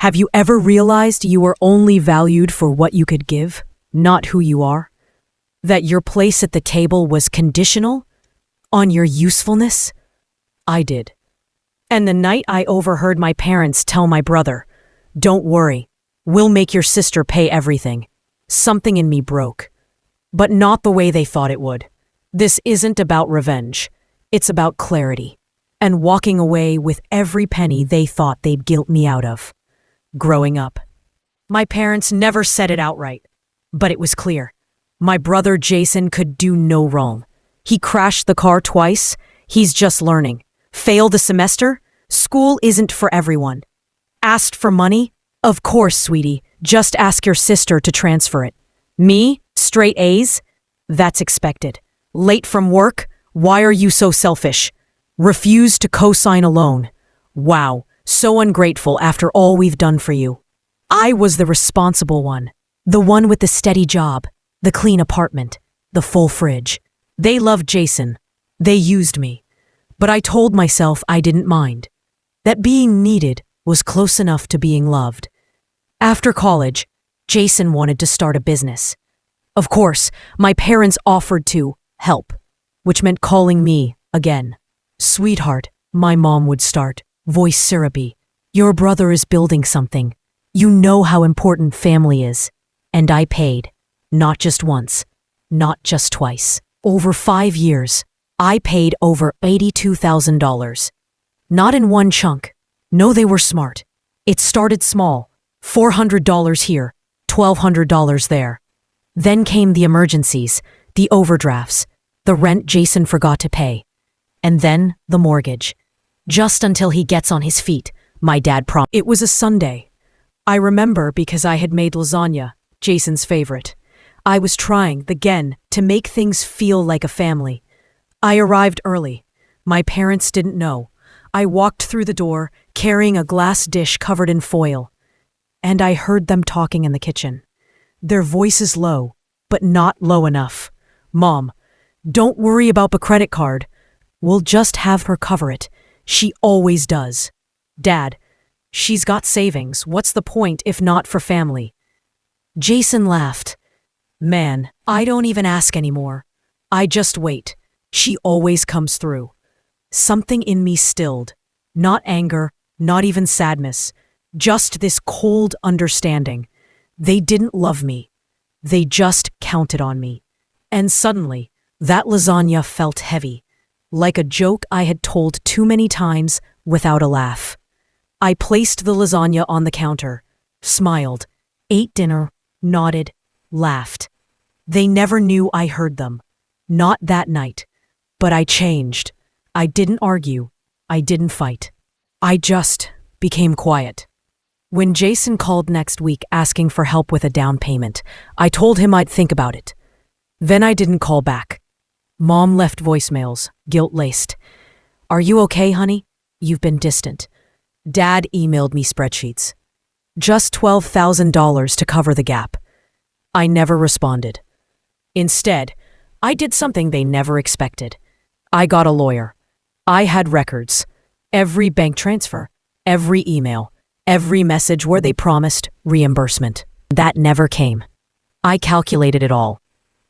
Have you ever realized you are only valued for what you could give, not who you are? That your place at the table was conditional on your usefulness? I did. And the night I overheard my parents tell my brother, "Don't worry, we'll make your sister pay everything," something in me broke. But not the way they thought it would. This isn't about revenge. It's about clarity. And walking away with every penny they thought they'd guilt me out of. Growing up, my parents never said it outright, but it was clear. My brother Jason could do no wrong. He crashed the car twice. He's just learning. Failed a semester? School isn't for everyone. Asked for money? Of course, sweetie. Just ask your sister to transfer it. Me? Straight A's? That's expected. Late from work? Why are you so selfish? Refused to co-sign a loan. Wow, so ungrateful after all we've done for you. I was the responsible one. The one with the steady job, the clean apartment, the full fridge. They loved Jason. They used me. But I told myself I didn't mind. That being needed was close enough to being loved. After college, Jason wanted to start a business. Of course, my parents offered to help, which meant calling me again. "Sweetheart," my mom would start, voice syrupy. "Your brother is building something. You know how important family is." And I paid. Not just once. Not just twice. Over 5 years, I paid over $82,000. Not in one chunk. No, they were smart. It started small. $400 here, $1,200 there. Then came the emergencies, the overdrafts, the rent Jason forgot to pay. And then the mortgage. Just until he gets on his feet, my dad promised. It was a Sunday. I remember because I had made lasagna, Jason's favorite. I was trying, again, to make things feel like a family. I arrived early. My parents didn't know. I walked through the door, carrying a glass dish covered in foil. And I heard them talking in the kitchen. Their voices low, but not low enough. "Mom, don't worry about the credit card. We'll just have her cover it. She always does." "Dad, she's got savings. What's the point if not for family?" Jason laughed. "Man, I don't even ask anymore. I just wait. She always comes through." Something in me stilled. Not anger, not even sadness. Just this cold understanding. They didn't love me. They just counted on me. And suddenly, that lasagna felt heavy. Like a joke I had told too many times without a laugh. I placed the lasagna on the counter, smiled, ate dinner, nodded, laughed. They never knew I heard them. Not that night. But I changed. I didn't argue. I didn't fight. I just became quiet. When Jason called next week asking for help with a down payment, I told him I'd think about it. Then I didn't call back. Mom left voicemails, guilt-laced. "Are you okay, honey? You've been distant." Dad emailed me spreadsheets. Just $12,000 to cover the gap. I never responded. Instead, I did something they never expected. I got a lawyer. I had records. Every bank transfer, every email, every message where they promised reimbursement. That never came. I calculated it all.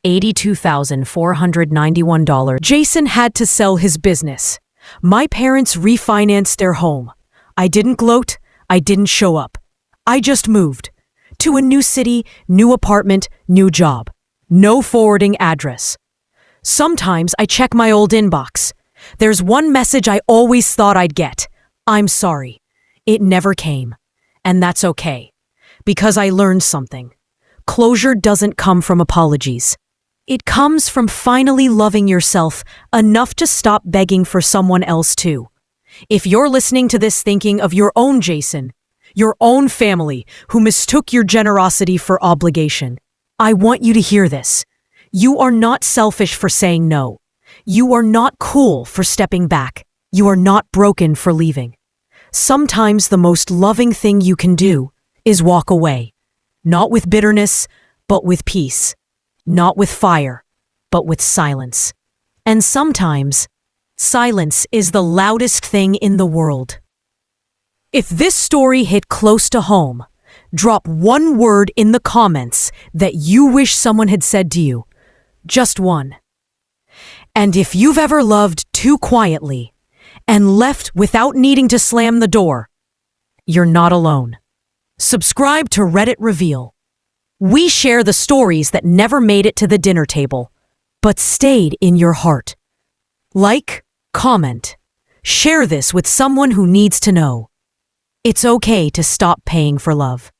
$82,491. Jason had to sell his business. My parents refinanced their home. I didn't gloat. I didn't show up. I just moved. To a new city, new apartment, new job. No forwarding address. Sometimes I check my old inbox. There's one message I always thought I'd get. "I'm sorry." It never came. And that's okay. Because I learned something. Closure doesn't come from apologies. It comes from finally loving yourself enough to stop begging for someone else too. If you're listening to this thinking of your own Jason, your own family who mistook your generosity for obligation, I want you to hear this. You are not selfish for saying no. You are not cool for stepping back. You are not broken for leaving. Sometimes the most loving thing you can do is walk away. Not with bitterness, but with peace. Not with fire, but with silence. And sometimes, silence is the loudest thing in the world. If this story hit close to home, drop one word in the comments that you wish someone had said to you. Just one. And if you've ever loved too quietly and left without needing to slam the door, you're not alone. Subscribe to Reddit Reveal. We share the stories that never made it to the dinner table, but stayed in your heart. Like, comment, share this with someone who needs to know. It's okay to stop paying for love.